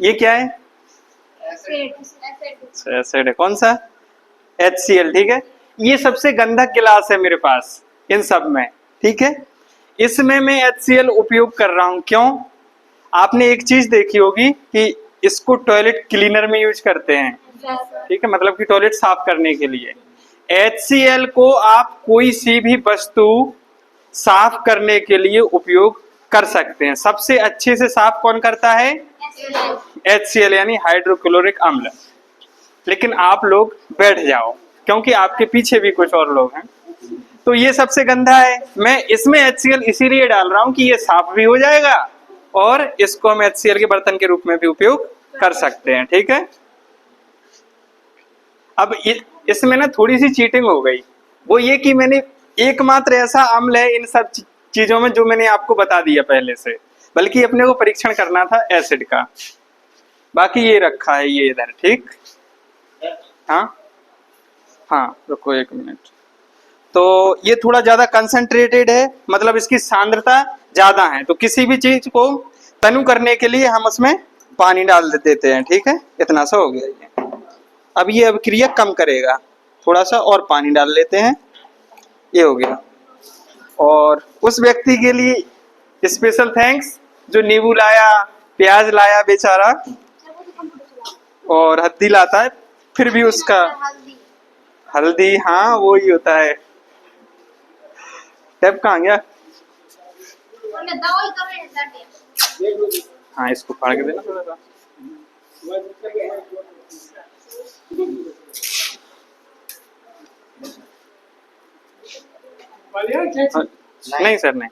ये क्या है? एसिड है। कौन सा? HCl। ठीक है, ये सबसे गंदा गिलास है मेरे पास इन सब में। ठीक है, इसमें मैं HCl उपयोग कर रहा हूं। क्यों? आपने एक चीज देखी होगी कि इसको टॉयलेट क्लीनर में यूज करते हैं। ठीक है, मतलब कि टॉयलेट साफ करने के लिए। HCl को आप कोई सी भी वस्तु साफ करने के लिए उपयोग कर सकते हैं। सबसे अच्छे से साफ कौन करता है? HCl यानी हाइड्रोक्लोरिक अम्ल। लेकिन आप लोग बैठ जाओ, क्योंकि आपके पीछे भी कुछ और लोग हैं। तो ये सबसे गंदा है। मैं इसमें HCl इसीलिए डाल रहा हूं कि ये साफ भी हो जाएगा और इसको हम HCl के बर्तन के रूप में भी उपयोग कर सकते हैं। ठीक है, अब इसमें ना थोड़ी सी चीटिंग हो गई। वो ये कि मैंने एकमात्र ऐसा अम्ल है इन सब चीजों में जो मैंने आपको बता दिया पहले से, बल्कि अपने को परीक्षण करना था एसिड का। बाकी ये रखा है ये इधर। ठीक, हाँ हाँ, रुको एक मिनट। तो ये थोड़ा ज्यादा कंसंट्रेटेड है, मतलब इसकी सांद्रता ज्यादा है। तो किसी भी चीज को तनु करने के लिए हम उसमें पानी डाल देते हैं। ठीक है, इतना सा हो गया ये। अब ये अभिक्रिया कम करेगा, थोड़ा सा और पानी डाल लेते हैं, ये हो गया। और उस व्यक्ति के लिए स्पेशल थैंक्स जो नींबू लाया, प्याज लाया बेचारा, और हल्दी लाता है, फिर भी उसका हल्दी, हाँ वो ही होता है। टैप कहाँ गया? हाँ, इसको फाड़ के देना थोड़ा सा। नहीं सर, नहीं।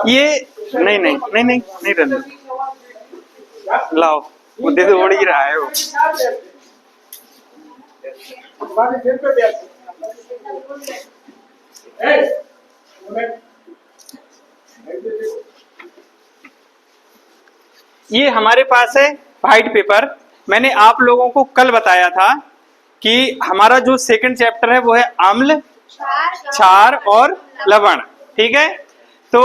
ये नहीं नहीं नहीं नहीं नहीं रहने, लाओ, वो दे दो, उड़ ही रहा है वो। ये हमारे पास है व्हाइट पेपर। मैंने आप लोगों को कल बताया था कि हमारा जो सेकंड चैप्टर है वो है अम्ल, क्षार और लवण। ठीक है, तो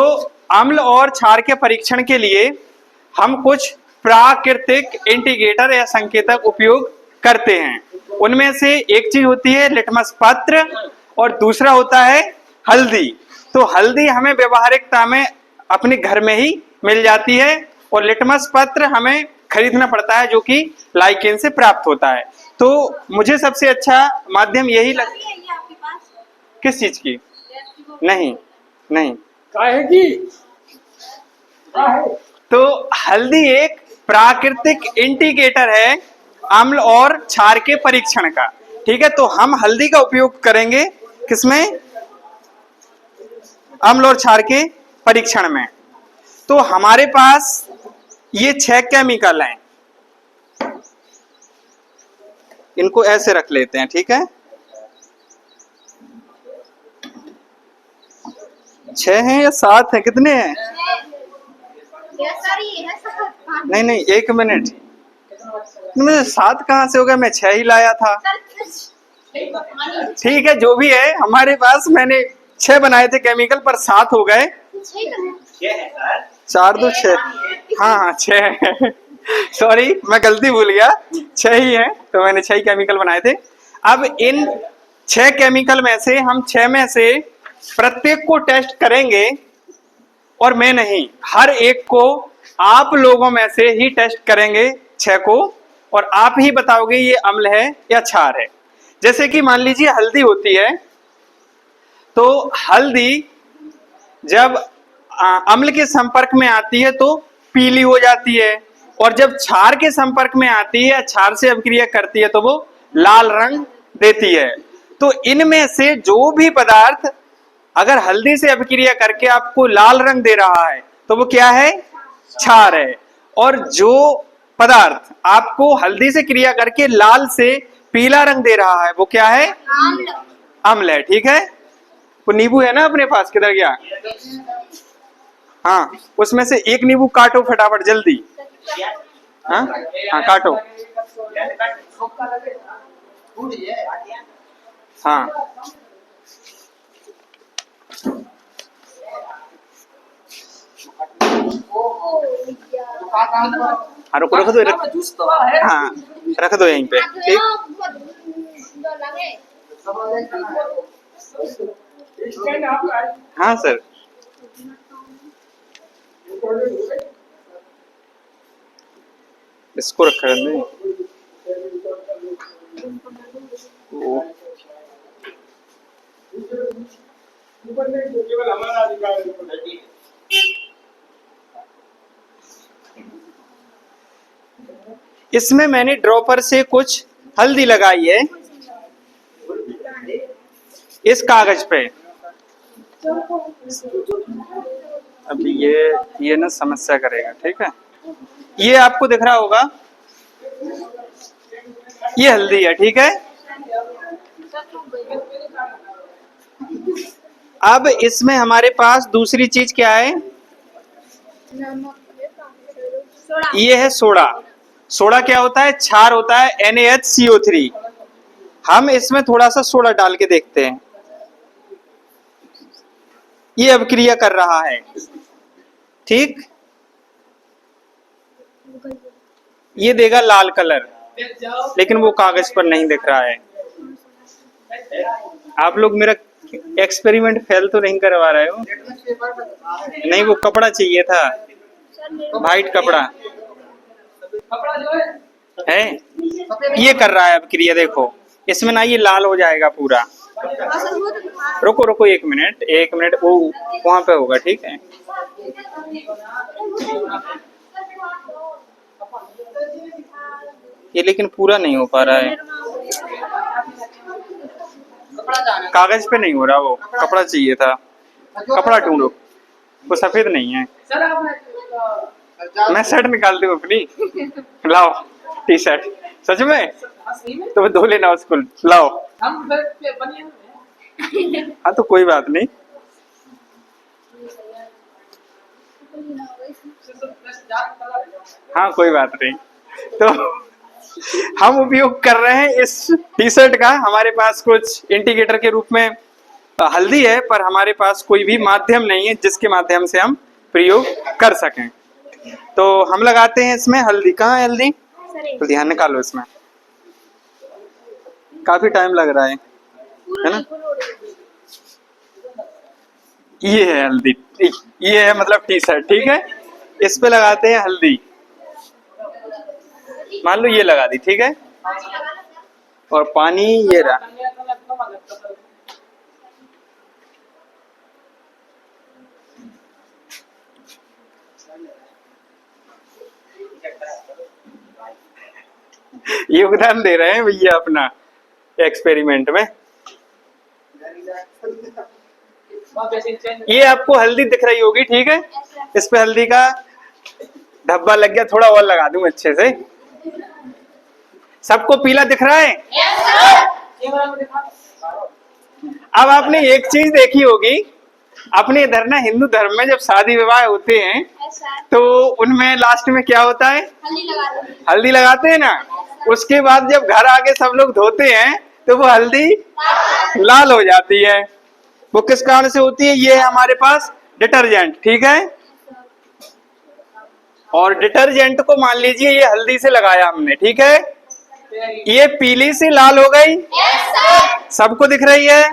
अम्ल और क्षार के परीक्षण के लिए हम कुछ प्राकृतिक इंडिकेटर या संकेतक उपयोग करते हैं। उनमें से एक चीज होती है लिटमस पत्र और दूसरा होता है हल्दी। तो हल्दी हमें व्यवहारिकता में अपने घर में ही मिल जाती है और लिटमस पत्र हमें खरीदना पड़ता है, जो कि लाइकेन से प्राप्त होता है। तो मुझे सबसे अच्छा माध्यम यही किस चीज की? नहीं नहीं, काहे की? तो हल्दी एक प्राकृतिक इंडिकेटर है अम्ल और क्षार के परीक्षण का। ठीक है, तो हम हल्दी का उपयोग करेंगे किसमें? अम्ल और क्षार के परीक्षण में। तो हमारे पास ये 6 केमिकल हैं, इनको ऐसे रख लेते हैं। ठीक है, 6 हैं या 7 हैं? कितने हैं? नहीं नहीं, एक मिनट, मुझे 7 कहाँ से हो गया? मैं 6 ही लाया था। ठीक है, जो भी है, हमारे पास मैंने 6 बनाए थे केमिकल, पर 7 हो गए। 4 2 6, हाँ हाँ 6 सॉरी, मैं गलती भूल गया, 6 ही है। तो मैंने 6 केमिकल बनाए थे। अब इन 6 केमिकल में से हम 6 में से प्रत्येक को टेस्ट करेंगे, और मैं नहीं, हर एक को आप लोगों में से ही टेस्ट करेंगे 6 को, और आप ही बताओगे ये अम्ल है या क्षार है। जैसे कि मान लीजिए हल्दी होती है, तो हल्दी जब अम्ल के संपर्क में आती है तो पीली हो जाती है, और जब क्षार के संपर्क में आती है, क्षार से अभिक्रिया करती है, तो वो लाल रंग देती है। तो इनमें से जो भी पदार्थ अगर हल्दी से अभिक्रिया करके आपको लाल रंग दे रहा है तो वो क्या है? क्षार है। और जो पदार्थ आपको हल्दी से क्रिया करके लाल से पीला रंग दे रहा है वो क्या है? अम्ल है। ठीक है, वो नींबू है ना अपने पास, किधर गया? हाँ, उसमें से एक नींबू काटो फटाफट जल्दी। हाँ हाँ काटो। हाँ हाँ रुको, रख दो हाँ रख दो यहीं पे, ठीक। हाँ सर। इसको रखा है वो। इसमें मैंने ड्रॉपर से कुछ हल्दी लगाई है इस कागज पे। अभी ये ना समस्या करेगा, ठीक है। ये आपको दिख रहा होगा, ये हल्दी है, ठीक है। अब इसमें हमारे पास दूसरी चीज क्या है, ये है सोडा। सोडा क्या होता है, क्षार होता है NaHCO3। हम इसमें थोड़ा सा सोडा डाल के देखते हैं, ये अभिक्रिया कर रहा है, ठीक। ये देगा लाल कलर, लेकिन वो कागज पर नहीं दिख रहा है। आप लोग मेरा एक्सपेरिमेंट फेल तो नहीं करवा रहे हो? नहीं, वो कपड़ा चाहिए था, वाइट कपड़ा है। ये कर रहा है अभिक्रिया, देखो इसमें ना ये लाल हो जाएगा पूरा। रुको रुको 1 मिनट वो वहां पे होगा, ठीक है। ये लेकिन पूरा नहीं हो पा रहा है, कागज पे नहीं हो रहा, वो कपड़ा चाहिए था। कपड़ा ढूंढो, वो सफेद नहीं है। मैं शर्ट निकाल दूं अपनी, लाओ टी शर्ट। सच में तो धो लेना उसको, लाओ। हाँ तो कोई बात नहीं। हाँ कोई बात नहीं। तो हम उपयोग कर रहे हैं इस टी शर्ट का। हमारे पास कुछ इंडिकेटर के रूप में हल्दी है, पर हमारे पास कोई भी माध्यम नहीं है जिसके माध्यम से हम प्रयोग कर सकें। तो हम लगाते हैं इसमें हल्दी। कहाँ है हल्दी? तो ध्यान निकालो, इसमें काफी टाइम लग रहा है ना। ये है हल्दी, ये है मतलब टी शर्ट, ठीक है। इस पे लगाते हैं हल्दी, मान लो ये लगा दी, ठीक है। और पानी ये रहा। योगदान दे रहे हैं भैया अपना एक्सपेरिमेंट में। ये आपको हल्दी दिख रही होगी, ठीक है। इस पे हल्दी का धब्बा लग गया, थोड़ा और लगा दूं अच्छे से। सबको पीला दिख रहा है? अब आपने एक चीज देखी होगी, अपने इधर ना हिंदू धर्म में जब शादी विवाह होते हैं तो उनमें लास्ट में क्या होता है, हल्दी लगाते हैं ना। उसके बाद जब घर आके सब लोग धोते हैं तो वो हल्दी लाल हो जाती है। वो किस कारण से होती है? ये है हमारे पास डिटर्जेंट, ठीक है। और डिटर्जेंट को मान लीजिए ये हल्दी से लगाया हमने, ठीक है। ये पीली से लाल हो गई। सबको दिख रही है?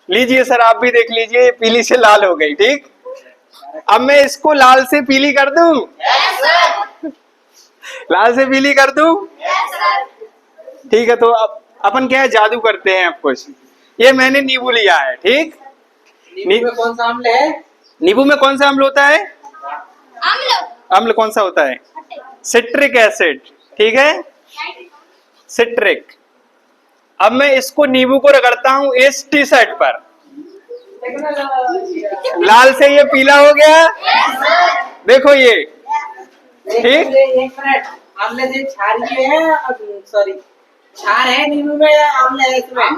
लीजिए सर, आप भी देख लीजिए, ये पीली से लाल हो गई, ठीक। अब मैं इसको लाल से पीली कर दूं? लाल से पीली कर दूं? ठीक है। तो अब अपन क्या है, जादू करते हैं अब कुछ। ये मैंने नींबू लिया है, ठीक। नींबू में कौन सा अम्ल है? नींबू में कौन सा अम्ल होता है? अम्ल कौन सा होता है? सिट्रिक एसिड, ठीक है, सिट्रिक। अब मैं इसको नींबू को रगड़ता हूं इस टी शर्ट पर, लाल से ये पीला हो गया। देखो ये, ठीक। एक मिनट, आमले से क्षारीय है, सॉरी क्षार है नींबू में या आमले है इसमें?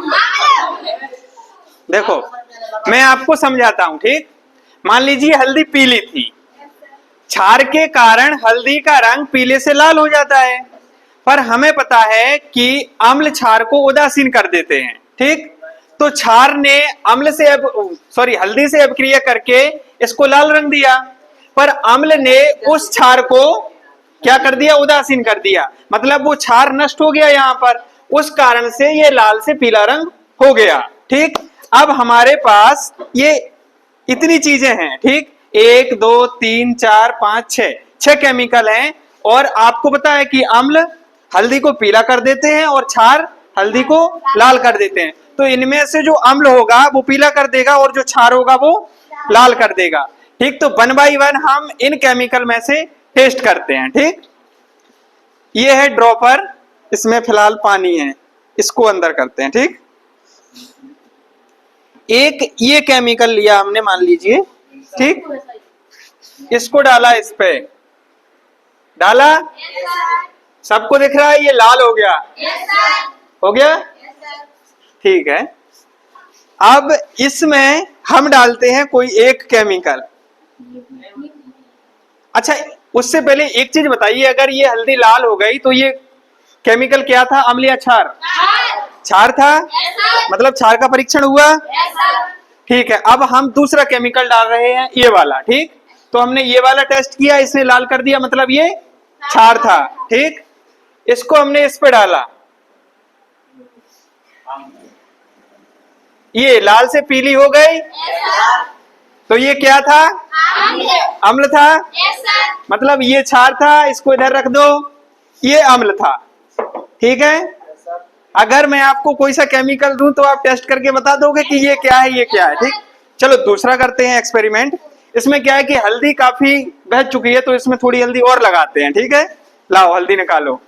देखो मैं आपको समझाता हूं, ठीक। मान लीजिए हल्दी पीली थी, क्षार के कारण हल्दी का रंग पीले से लाल हो जाता है, पर हमें पता है कि अम्ल क्षार को उदासीन कर देते हैं। ठीक, तो क्षार ने अम्ल से हल्दी से अभिक्रिया करके इसको लाल रंग दिया, पर अम्ल ने उस क्षार को क्या कर दिया, उदासीन कर दिया, मतलब वो क्षार नष्ट हो गया यहाँ पर, उस कारण से ये लाल से पीला रंग हो गया। ठीक, अब हमारे पास ये इतनी चीजें हैं। ठीक, 1 2 3 4 5 6 केमिकल हैं, और आपको पता है कि अम्ल हल्दी को पीला कर देते हैं और क्षार हल्दी को लाल कर देते हैं। तो इनमें से जो अम्ल होगा वो पीला कर देगा और जो क्षार होगा वो लाल कर देगा। ठीक, तो 1 बाय 1 हम इन केमिकल में से टेस्ट करते हैं। ठीक, ये है ड्रॉपर, इसमें फिलहाल पानी है, इसको अंदर करते हैं। ठीक, एक ये केमिकल लिया हमने, मान लीजिए। ठीक, इसको डाला, इस पे डाला, सबको दिख रहा है ये लाल हो गया, हो गया। ठीक है, अब इसमें हम डालते हैं कोई एक केमिकल। अच्छा, उससे पहले एक चीज बताइए, अगर ये हल्दी लाल हो गई तो ये केमिकल क्या था, अम्ल या क्षार? क्षार था, मतलब क्षार का परीक्षण हुआ। ठीक है, अब हम दूसरा केमिकल डाल रहे हैं, ये वाला। ठीक, तो हमने ये वाला टेस्ट किया, इसने लाल कर दिया, मतलब ये क्षार था। ठीक, इसको हमने इस पे डाला, ये लाल से पीली हो गई, तो ये क्या था, अम्ल था, मतलब ये क्षार था, इसको इधर रख दो, ये अम्ल था। ठीक है, अगर मैं आपको कोई सा केमिकल दूं तो आप टेस्ट करके बता दोगे कि ये क्या है, ये क्या है। ठीक, चलो दूसरा करते हैं एक्सपेरिमेंट। इसमें क्या है कि हल्दी काफी बह चुकी है, तो इसमें थोड़ी हल्दी और लगाते हैं। ठीक है, लाओ हल्दी निकालो।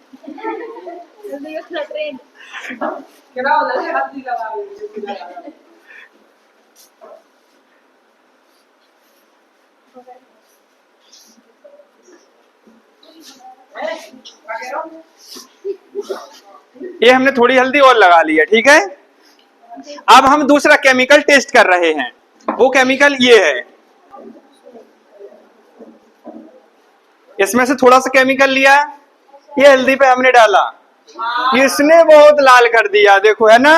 ये हमने थोड़ी हल्दी और लगा ली है। ठीक है, अब हम दूसरा केमिकल टेस्ट कर रहे हैं, वो केमिकल ये है। इसमें से थोड़ा सा केमिकल लिया, ये हल्दी पे हमने डाला, इसने बहुत लाल कर दिया, देखो, है ना।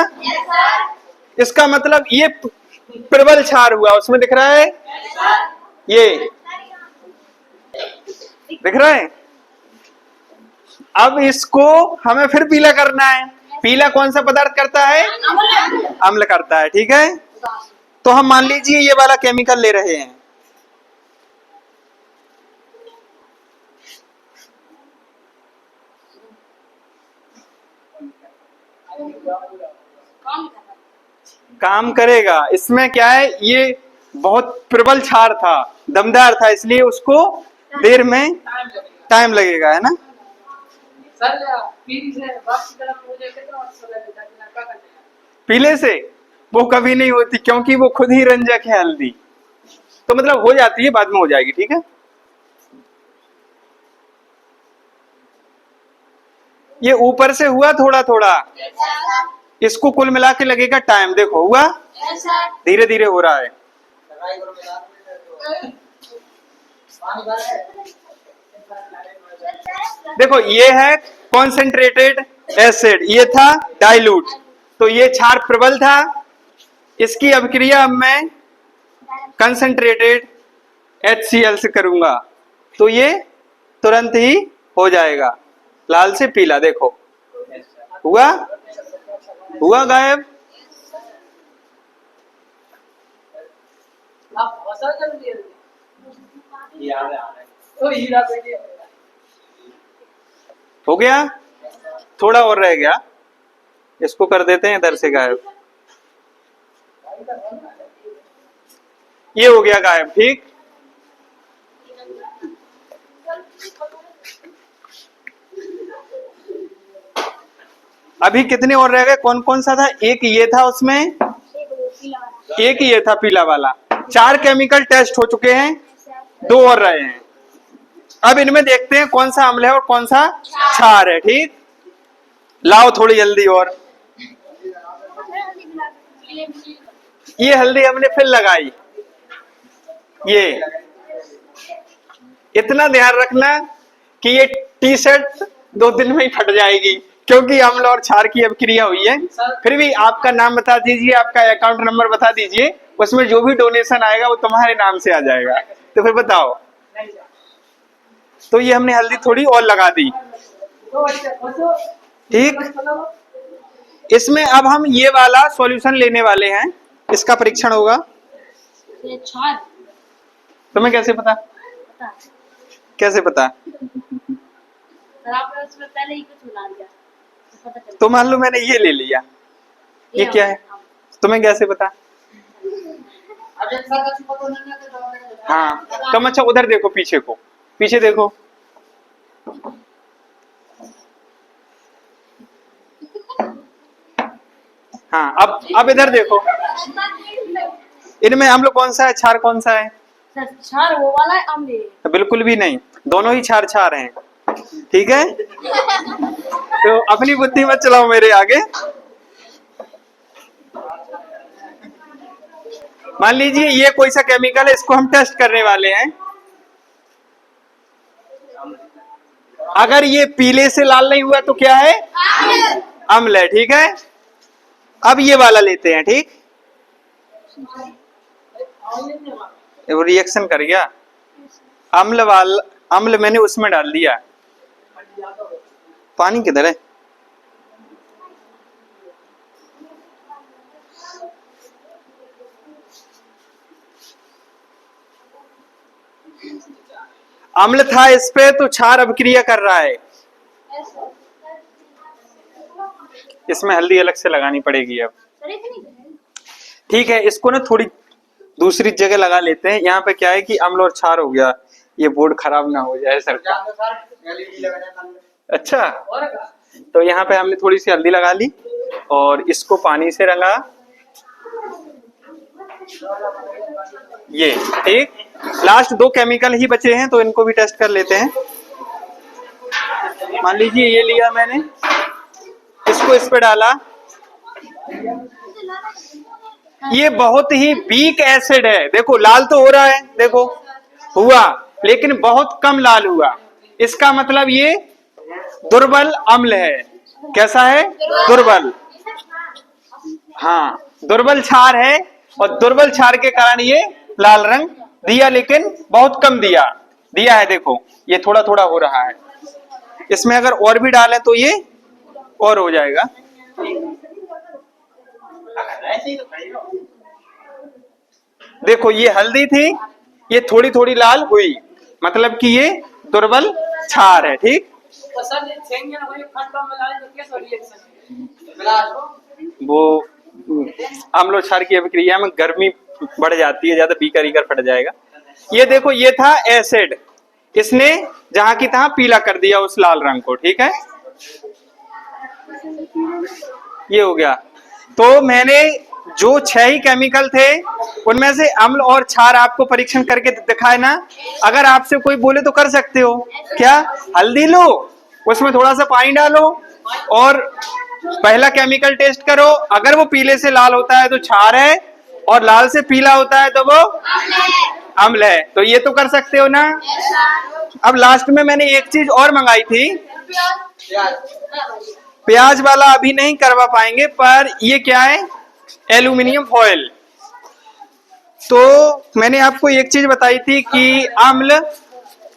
इसका मतलब ये प्रबल क्षार हुआ, उसमें दिख रहा है, ये दिख रहा है। अब इसको हमें फिर पीला करना है। पीला कौन सा पदार्थ करता है, अम्ल करता है। ठीक है, तो हम मान लीजिए ये वाला केमिकल ले रहे हैं, काम करेगा। इसमें क्या है, ये बहुत प्रबल क्षार था, दमदार था, इसलिए उसको देर में टाइम लगेगा, है ना। पीले से वो कभी नहीं होती, क्योंकि वो खुद ही रंजक है हल्दी, तो मतलब हो जाती है, बाद में हो जाएगी। ठीक है, ये ऊपर से हुआ थोड़ा थोड़ा, इसको कुल मिला के लगेगा टाइम, देखो हुआ, धीरे धीरे हो रहा है। देखो ये है कॉन्सेंट्रेटेड एसिड, ये था डाइल्यूट, तो ये क्षार प्रबल था, इसकी अभिक्रिया अब मैं कंसंट्रेटेड HCl से करूंगा, तो ये तुरंत ही हो जाएगा, लाल से पीला, देखो हुआ, हुआ गायब। हो गया, थोड़ा और रह गया, इसको कर देते हैं इधर से गायब, ये हो गया गायब। ठीक, अभी कितने और रह गए, कौन कौन सा था, एक ये था, उसमें एक ये था पीला वाला। 4 केमिकल टेस्ट हो चुके हैं, 2 और रहे हैं। अब इनमें देखते हैं कौन सा अम्ल है और कौन सा क्षार है। ठीक, लाओ थोड़ी जल्दी और, ये हल्दी हमने फिर लगाई, ये इतना ध्यान रखना कि ये टी शर्ट 2 दिन में ही फट जाएगी, क्योंकि अम्ल और क्षार की अभिक्रिया हुई है। फिर भी आपका नाम बता दीजिए, आपका अकाउंट नंबर बता दीजिए, उसमें जो भी डोनेशन आएगा वो तुम्हारे नाम से आ जाएगा। तो फिर बताओ। तो ये हमने हल्दी थोड़ी और लगा दी, ठीक। इसमें अब हम ये वाला सॉल्यूशन लेने वाले हैं, इसका परीक्षण होगा। तुम्हें कैसे पता? कैसे पता? आपने उसमें पहले ही कुछ मिला दिया तो पता चला। तो मान लो मैंने ये ले लिया, ये क्या है? तुम्हें कैसे पता? हाँ, तुम अच्छा उधर देखो, पीछे को, पीछे देखो। हाँ, अब इधर देखो, इनमें अम्ल कौन सा है, क्षार कौन सा है? क्षार वो वाला है, अम्ल बिल्कुल भी नहीं, दोनों ही क्षार क्षार हैं, ठीक है। तो अपनी बुद्धि मत चलाओ मेरे आगे। मान लीजिए ये कोई सा केमिकल है, इसको हम टेस्ट करने वाले हैं। अगर ये पीले से लाल नहीं हुआ तो क्या है? अम्ल है, ठीक है। अब ये वाला लेते हैं, ठीक। वो रिएक्शन कर गया, अम्ल मैंने उसमें डाल दिया। पानी किधर है? अम्ल था इस पे, तो क्षार अभिक्रिया कर रहा है। इसमें हल्दी अलग से लगानी पड़ेगी अब, ठीक है। इसको ना थोड़ी दूसरी जगह लगा लेते हैं। यहाँ पे क्या है कि अम्ल और क्षार हो गया, ये बोर्ड खराब ना हो जाए सर का। अच्छा, तो यहाँ पे हमने थोड़ी सी हल्दी लगा ली और इसको पानी से रंगा, ये ठीक। लास्ट 2 केमिकल ही बचे हैं, तो इनको भी टेस्ट कर लेते हैं। मान लीजिए ये लिया मैंने, इसको इस पे डाला, ये बहुत ही वीक एसिड है। देखो लाल तो हो रहा है, देखो हुआ, लेकिन बहुत कम लाल हुआ। इसका मतलब ये दुर्बल अम्ल है। कैसा है? दुर्बल। हाँ, दुर्बल क्षार है, और दुर्बल क्षार के कारण ये लाल रंग दिया, लेकिन बहुत कम दिया है। देखो ये थोड़ा थोड़ा हो रहा है। इसमें अगर और भी डालें तो ये और हो जाएगा। देखो ये हल्दी थी, ये थोड़ी थोड़ी लाल हुई, मतलब कि ये दुर्बल क्षार है, ठीक। वो अम्ल और क्षार की अभिक्रिया में गर्मी बढ़ जाती है, ज्यादा बीकर ईकर फट जाएगा। ये देखो ये था एसिड, इसने जहां की तहां पीला कर दिया उस लाल रंग को, ठीक है। ये हो गया। तो मैंने जो 6 ही केमिकल थे, उनमें से अम्ल और क्षार आपको परीक्षण करके दिखाए ना। अगर आपसे कोई बोले तो कर सकते हो क्या? हल्दी लो, उसमें थोड़ा सा पानी डालो और पहला केमिकल टेस्ट करो। अगर वो पीले से लाल होता है तो क्षार है, और लाल से पीला होता है तो वो अम्ल है। तो ये तो कर सकते हो ना। अब लास्ट में मैंने एक चीज और मंगाई थी, प्याज वाला अभी नहीं करवा पाएंगे, पर ये क्या है? Aluminium foil. तो मैंने आपको एक चीज बताई थी कि अम्ल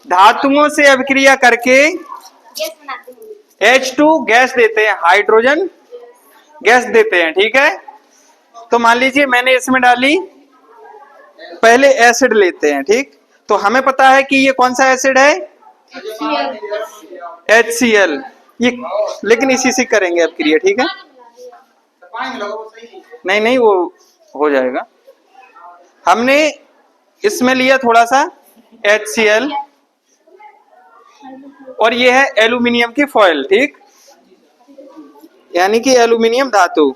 धातुओं से अभिक्रिया करके H2 गैस देते हैं, हाइड्रोजन गैस देते हैं, ठीक है। तो मान लीजिए मैंने इसमें डाली, पहले एसिड लेते हैं, ठीक। तो हमें पता है कि ये कौन सा एसिड है? HCl। ये लेकिन इसी से करेंगे अब क्रिया, ठीक है। नहीं वो हो जाएगा। हमने इसमें लिया थोड़ा सा HCl, और ये है एल्यूमिनियम की फॉयल, ठीक, यानी कि एल्यूमिनियम धातु।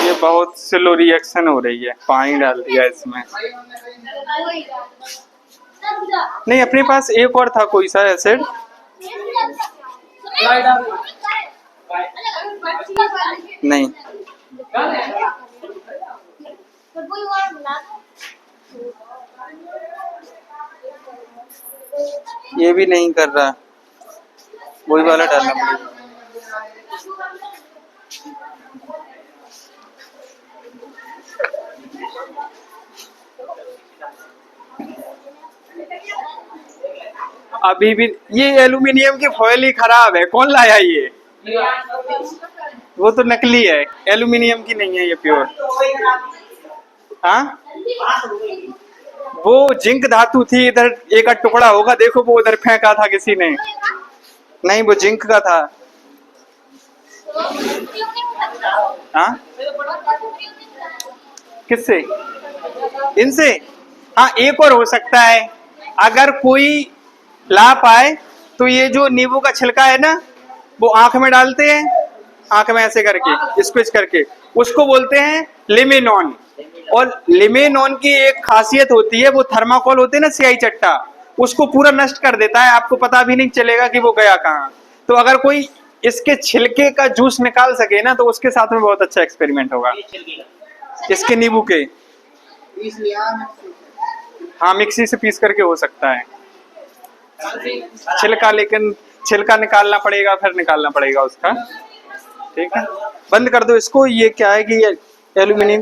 ये बहुत स्लो रिएक्शन हो रही है, पानी डाल दिया इसमें। नहीं, अपने पास एक और था कोई सा एसिड, नहीं, ये भी नहीं कर रहा, वही वाला डालना पड़ेगा। अभी भी ये एल्यूमिनियम की फॉइल ही खराब है, कौन लाया ये? वो तो नकली है, एल्यूमिनियम की नहीं है ये, प्योर। हाँ, वो जिंक धातु थी, इधर एक आध टुकड़ा होगा, देखो वो उधर फेंका था किसी ने। नहीं, वो जिंक का था। हाँ, किससे? इनसे? हाँ, एक और हो सकता है, अगर कोई ला पाए तो ये जो नींबू का छिलका है ना, वो आंख में डालते हैं, आंख में ऐसे करके स्क्विज करके, उसको बोलते हैं लिमिनॉन। और लिमिनॉन की एक खासियत होती है, वो थर्माकोल होते हैं ना, स्याही चट्टा, उसको पूरा नष्ट कर देता है, आपको पता भी नहीं चलेगा कि वो गया कहाँ। तो अगर कोई इसके छिलके का जूस निकाल सके ना, तो उसके साथ में बहुत अच्छा एक्सपेरिमेंट होगा, इसके नींबू के। हाँ, मिक्सी से पीस करके हो सकता है छिलका, लेकिन छिलका निकालना पड़ेगा, फिर निकालना पड़ेगा उसका। ठीक है, बंद कर दो इसको। ये क्या है कि एल्यूमिनियम